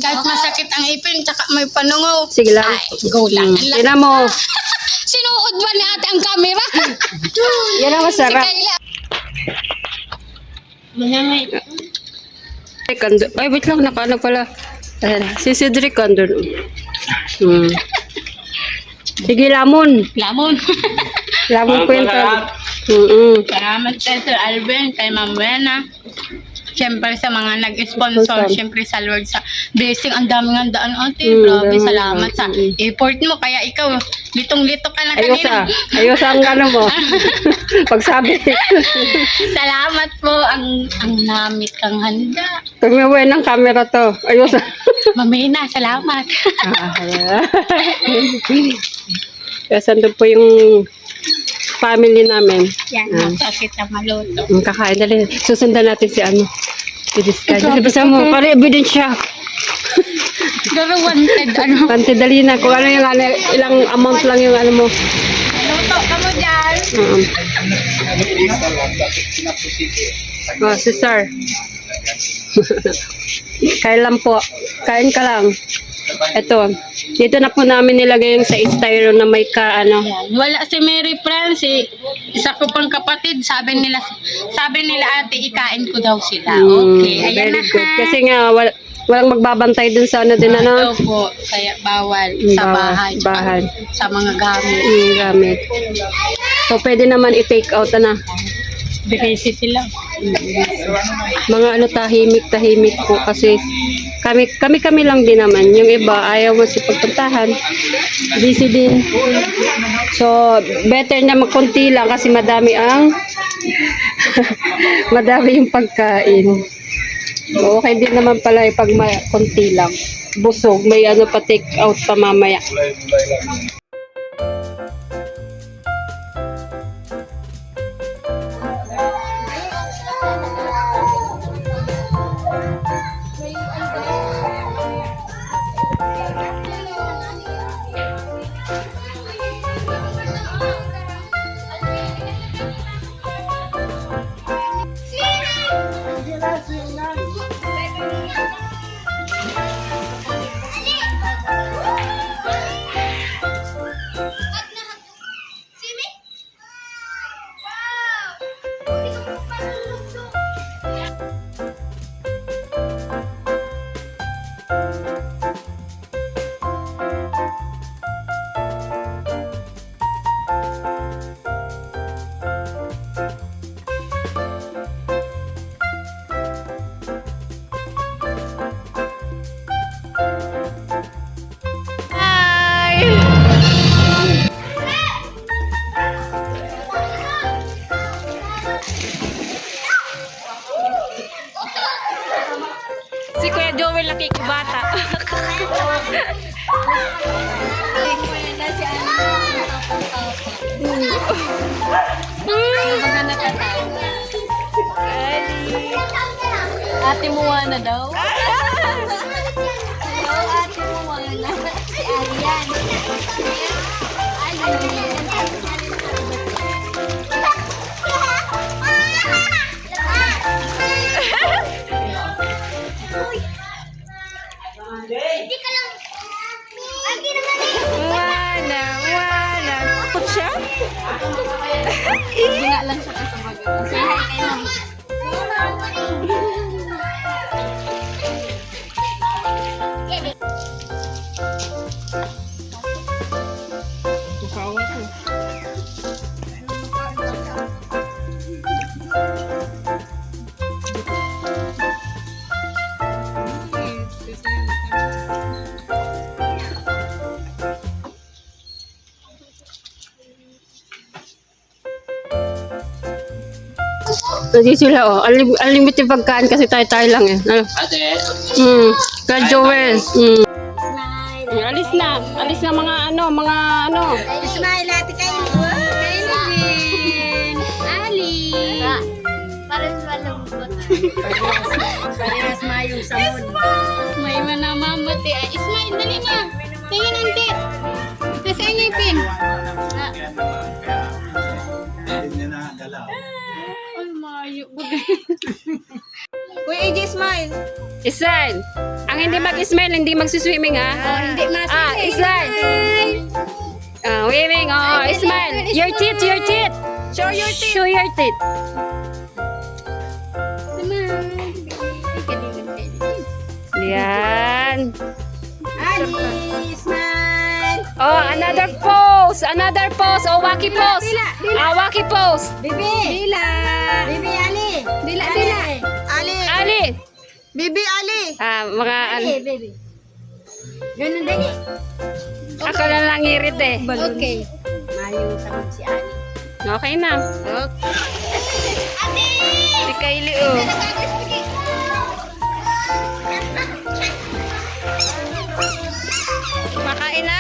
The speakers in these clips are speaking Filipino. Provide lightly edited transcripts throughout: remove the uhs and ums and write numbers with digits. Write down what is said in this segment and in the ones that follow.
Kahit masakit ang ipin, tsaka may panungaw. Sige lang. Ay, go lang. Ang Tingnan mo. Sinuod ba ni ate ang camera? Yan ang masarap. Kayla. Malamay. Ay, wait lang. Nakaano pala. Ayan. Si Cedric andun. Sige, lamon. Lamon. Lamon ko yun. Salamat kay Sir Alvin, kay Ma'am Wena. Siyempre sa mga nag-sponsor, siyempre sa Lord sa blessing, ang daming handaan ate. Grabe, salamat sa effort mo. Kaya ikaw, litong-lito ka na kanina. Ayos ang ano mo. Pagsabi. Salamat po, ang namit kang handa. Pag may buhay ng camera to. Ayos. Mamina, salamat. Kasi andun po yung family namin. Yan, nakakit na maluto. Kakain dali. Susundan natin si ano. Si Disca. Dali basta mo. Para ebidensya. Pero wanted, ano. Pante dali na. Kung ano yung ano, ilang amount lang yung ano mo. Luto ka mo dyan. Oh, si Sir. Kain lang po. Kain ka lang. Ito. Dito na po namin nilagay yung sa styro na may ano. Yan. Wala si Mary Francie, isa ko pang kapatid, sabi nila ate, ikain ko daw sila. Okay, ayan Very na good. ha. Kasi nga, walang magbabantay dun sa ano din, ano? Opo, kaya bawal sa Bawal, bahay. sa mga gamit. Gamit. So, pwede naman i-take out, ano? Busy sila. Mga ano, tahimik po kasi kami lang din naman. Yung iba, ayaw mo si pagpuntahan. Busy din. So, better na magkunti lang kasi madami ang madami yung pagkain. So, okay din naman pala pag konti lang. Busog. May ano pa take out pa mamaya. Si Kuya Joel nakikibata. Ate Moana daw. Hello, Ate Moana. Si Arian. Wala. Takot siya? Gina lang siya kasabagan. Say hi kayo. Kasi sila, oh. Unlimited pagkain kasi tayo lang eh. Ano? Ate, Kaya Joel. Smile. Alis na mga ano. Smile ate kayo. Kelvin. Ali. Parang malambot. Parehas mayong samon. May manamamati. Ay, smile, dali na. Tingin ante. Nasa ngipin. Ay, mayo. Kuya AJ, smile. Smile. Ang hindi mag-smile, hindi magsiswimming ha. Hindi masin. Smile. Swimming. Oh, smile. Your teeth, your teeth. Show your teeth. Show your teeth. Yan. Ali, smile. Oh, another pose. Another pose. Oh, wacky pose. Wacky pose. Bibi. Dila. Bibi Ali. Dila. Ali. Ali. Bibi Ali. Mga Bibi. Ganun din eh. ako na lang ngirit eh. Okay. Mayong sagot si Ali. Okay na. Si Kylie oh. Makain na?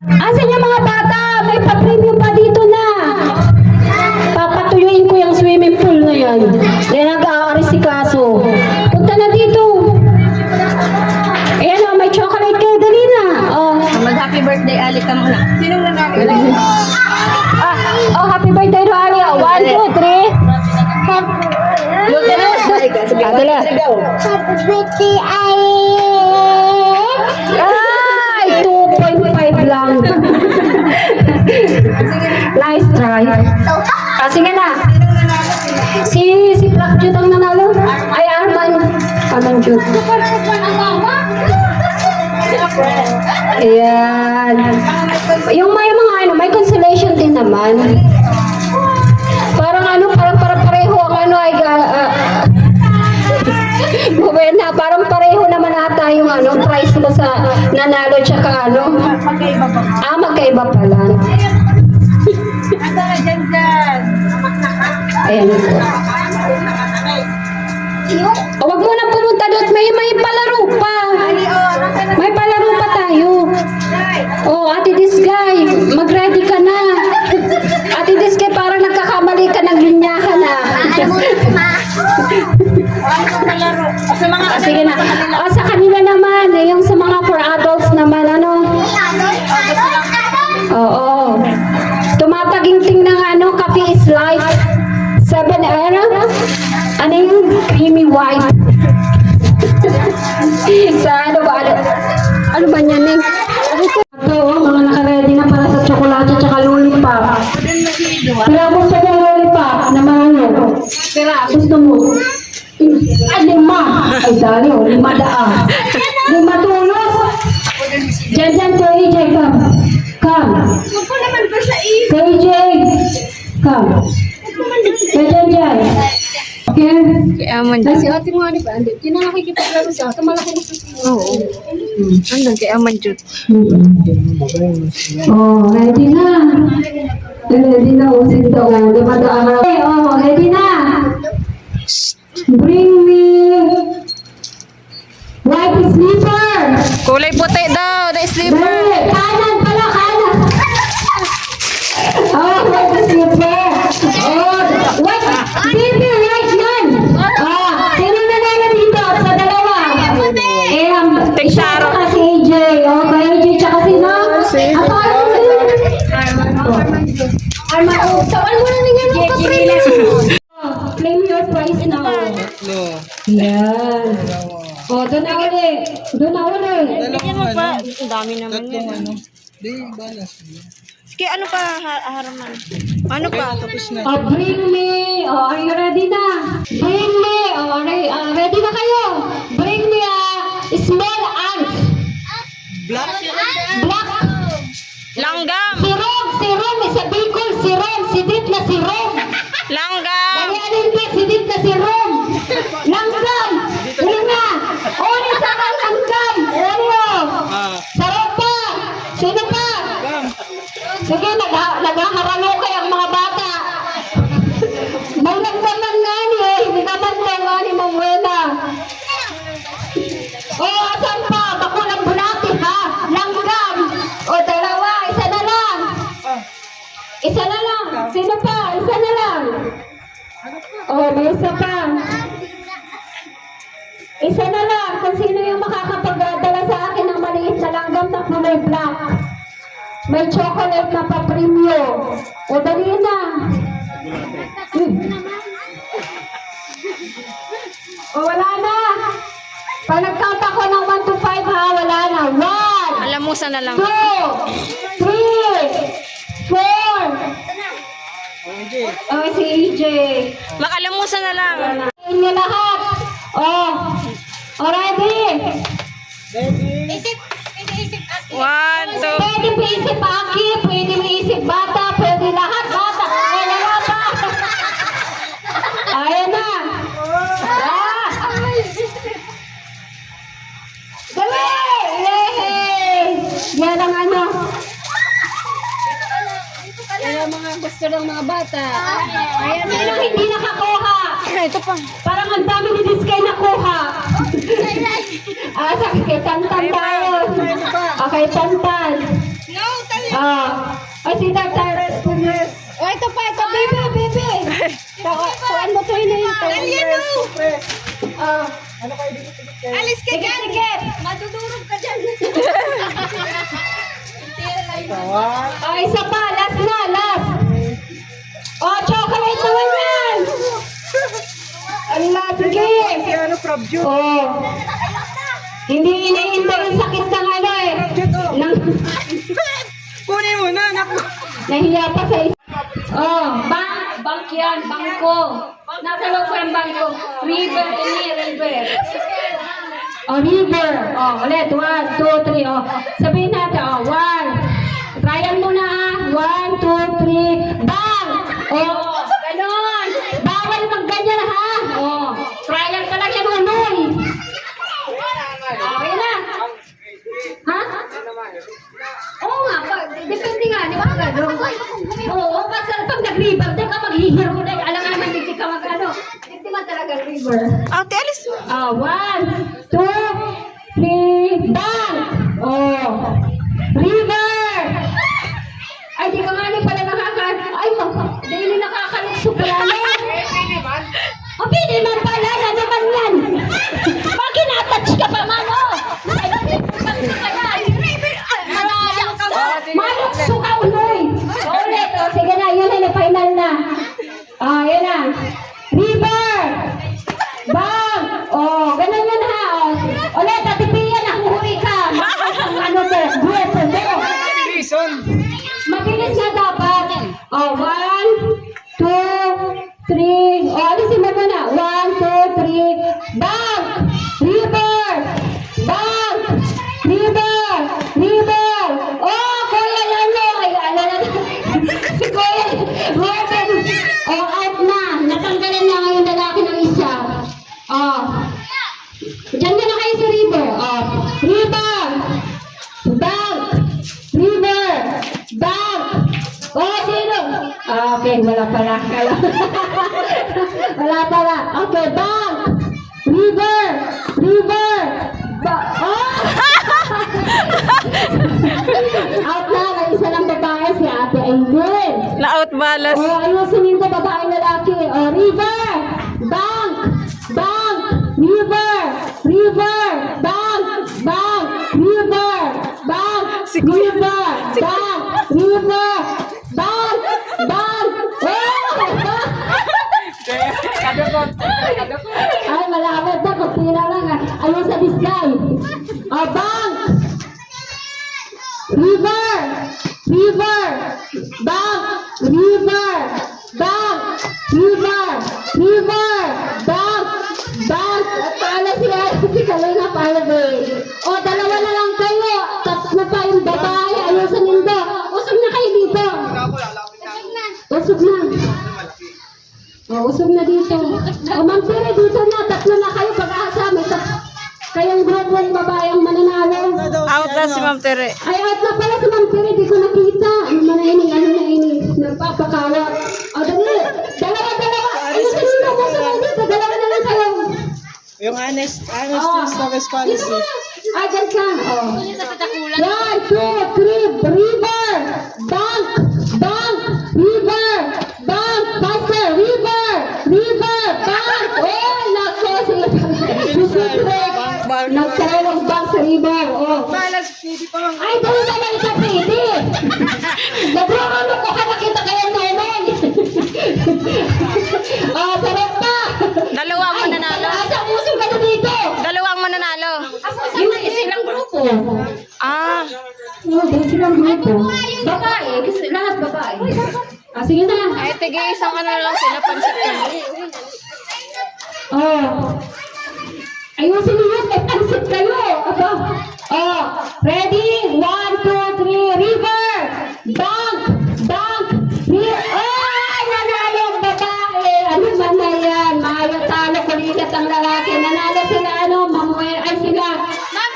Asan yung mga bata? May pa-premium pa dito na. Papatuyuin ko yung swimming pool na yan. Yan nag-aarisikaso. Punta na dito. Ayan o, may chocolate kayo. Dali na. Oh. Mag-happy birthday, Ali ka muna. Sinong nanalo? Happy birthday to Ali. 1, 2, 3. Look at it. Dali. Happy birthday, Ali! Ay, 2.5 lang. Nice try. Sige na. Si Black Jude ang nanalo. Ay, Arman Jude. Ayan. Yung may mga may consolation din naman. Parang parang pareho ang ay Buwena, parang pareho naman ata yung price mo sa nanalo tsaka Magkaiba ba? magkaiba pala. Asa na dyan? Ayan po. Huwag mo na pumunta doon. May palaro pa. Ali, nasa na? May palaro pa tayo. Oh, Ate Disgay, mag-ready ka na. Ate Disgay, parang nagkakamali ka ng linyahan na. Sa mga Sige na. Sa kanila naman, yung sa mga for adults naman, Oo. Tumataginting ng coffee is life. 7, ano yung creamy white? Sa ano ba yan eh? Ito, mga naka-ready na para sa tsokolate tsaka lollipop. Pira mo sa yung lollipop na mga Pira, gusto mo? Ay, 5. Ay, dali, 500. 5 tulos. Diyan, AJ, come. Come. Ako naman ba sa AJ, come. Diyan. Okay? Kasi ate mo ba? Hindi na nakikipaglaro sa akin. Malaki na sa Oo. Andun kay Aman Jud. Oh, ready na. Ready na, usin daw. Oh, ready na. Bring me white slipper. Kulay puti daw, na slipper. Kanan pala, kanan. Oh, white slipper. Oh, white. Baby, right yan. Sino nanalo dito sa dalawa? Tigsaro. Kasi AJ. Oh, kay AJ tsaka sino? Ako, Arman. Oh, tawan mo na ninyo. Claim your prize now. Yan. Oh, doon na uli. Bigyan mo pa. Ang dami naman yun. Sige, ano pa, Haraman? Ano pa? Tapos na. Oh, bring me. Oh, are you ready na? Bring me. Oh, ready na kayo? Bring me a small ant. Black. Langgam! Si Rom. Sa Bicol, si Rom. Si Dit na si Rom. Langgam! Dali, alin si Dit na si Rom. Langgam. Uli na. Uli sa langgam. Uli o. Sarap pa. Sino pa? Sige, naghaharalo kayo ang mga bata. May nagdaman nga ni hindi naman nga ni Mamuela. Oh, asan pa? Bakulang bulati ha? Langgam. O, dalawa. Isa na lang. Sino pa? Isa kung sino yung makakapagdala sa akin ng maliit na langgam na kulay black. May chocolate na pa-premio. O, dali na. O, wala na. Pag nag-count ako ng 1 to 5 ha, wala na. 1, Alamusan na lang. 2, 3, 4. Oh, si EJ. Makalamusan na lang. Inyo lahat. Oh. Already. 1, 2. Pwede mo isip Aki, pwede mo isip bata, pwede lahat bata. Ay, wala pa. Ayan na. Ah. Dali! Yay! Yan ang ano. Yan ang mga gusto ng mga bata. Ayan, sino hindi nakakuha? Ito pa. Parang ang dami ni Diskay nakuha. Sabi kay Tantan tayo. Okay, Tantan. No, tali. Ay, si Tantan. Oh, ito pa, ito. Bebe. Tuan mo to yun na yun. Dali yan, no. Alis ka dyan. Tikit. Madudurog ka dyan. Oh, isa pa. Last na, last. Oh, chocolate naman yan. Allah, sige. Oh. Hindi iniintay yung sakit ng ano eh. Kunin mo na, naku. Nahiya pa sa isa. Oh, bank yan, bangko. Nasa loob ko yung bangko. River, river. Oh, river. Oh, ulit. 1, 2, 3. Oh, sabihin natin. Oh, 1. Trial mo na ha. 1, 2, 3. Bank. Oh, ganon. Bawal magganyan ha. Oh, trial ka lang yan, unoy. Okay na. Ha? Oo nga, depende nga, di ba? Oo, kasi pag nag-river, di ka maghihiro na. Alam nga naman, hindi ka mag-ano. Hindi man talaga river. Ate, alis. 1, 2, 3, bang! Oh, river! Ay, di ka nga rin pala ay, daily nakakalukso pala. O, pili man pala, na naman yan. Pag kinatouch ka pa, mano. Ay, malukso ka, uloy. Ulit, o, sige na, yun na, final na. Yun na. River! Bang! Oh, ganun yun ha. Ulit, tatipiyan, nakuhuli ka. Ano to? Grupo, mabilis na dapat. 1, 2, 3. Alisin mo na. 1, 2, 3. Bang! River! Bang! River! River! Oh, Kuya Lalo! Ay, ano na. Si Kuya Robin. Oh, out na. Natanggalan na ngayon lalaki ng isa. Diyan na kayo sa river. River! Bang! River! Bang! Oh, sino? Okay, wala pala. Wala pala. Okay, bang! River! River! Oh! Out na. May isa lang babae, si Ate Aileen. Na-out balas. Oh, ayusin ko babae lalaki. Oh, river! Bang! Bang! River! River! Bang! Bang! River! Bang! River! Bang! River! Bang! Bang! Ay, malapit na. Kapira lang ah. Ayun sa Diskay. Oh, bang! River! River! Bang! River! Bang! River! River! Bang! Bang! Paala si Kaloy na paala eh. O, dalawa na lang kayo. Tatlo pa yung babae. Ayusin nindo. Usog na kayo dito. Usog na. O, usog na dito. O, Ma'am Tere, dito na. Tatlo na kayo pag-asa. May kayong grupo ng babae ang mananalo. Out na si Ma'am Tere. Ay, out na pala si Ma'am Tere, di ko nakita. Ano na ini, nagpapakawak. O, dali. Dalawa. Ayusin nyo, muso na dito. Dalawa na lang kayo. Yung honest Oh. service Dito policy. na. Dyan ka. O. 1, 2, 3, river. Bank. Bank. River. Bank. Faster. River. River. Bank. Oh, nako. Si Secret. Nagtaroon bang sa river. Oh. Ay, doon ka lang sa pwede. Nagrarano ko ka nakita kayo naman. Oh, sarap pa. Dalawang mananalo. Asa puso ka na dito. Dalawang mananalo. Yung silang grupo. Ah, Oh, doon silang grupo. Babae, kasi lahat babae. Ah, sige na. ay tige isang ano lang sila pansit kami. Oh. Ayusin niyo yun, may pansit kayo. Aba. Oh, ready? 1, 2, 3, river! Bank! Bank! River! Ay, nanalo ang babae! Ano man na yan? Maayo talo, kuligat ang lalaki. Nanalo sila, ano, mamuel, ay sila.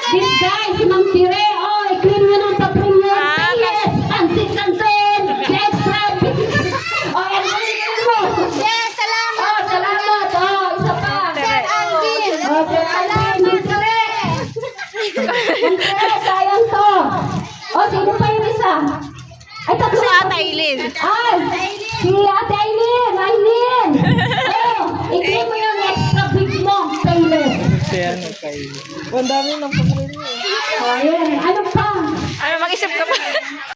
This guy, si Ma'am Tire. Oh, i-clean mo ng paprong mo. Yes! Pansit Canton! Extra! Oh, yan, kuligat mo. Yes, salamat. Oh, salamat. Oh, isa pa. Sir Alvin. Oh, Sir Alvin, Tire. Ang sayang to. Oh, sino pa yung isa? Ay, tatlo. Si Ate Aileen. Ay, si Ate Aileen. Aileen. Oh, i-claim mo yung extra big mo, Taylor. Ayan, okay. Ang dami ng pagkain niyo. Oh, yan. Ano pa? Ano mag-isip ka pa?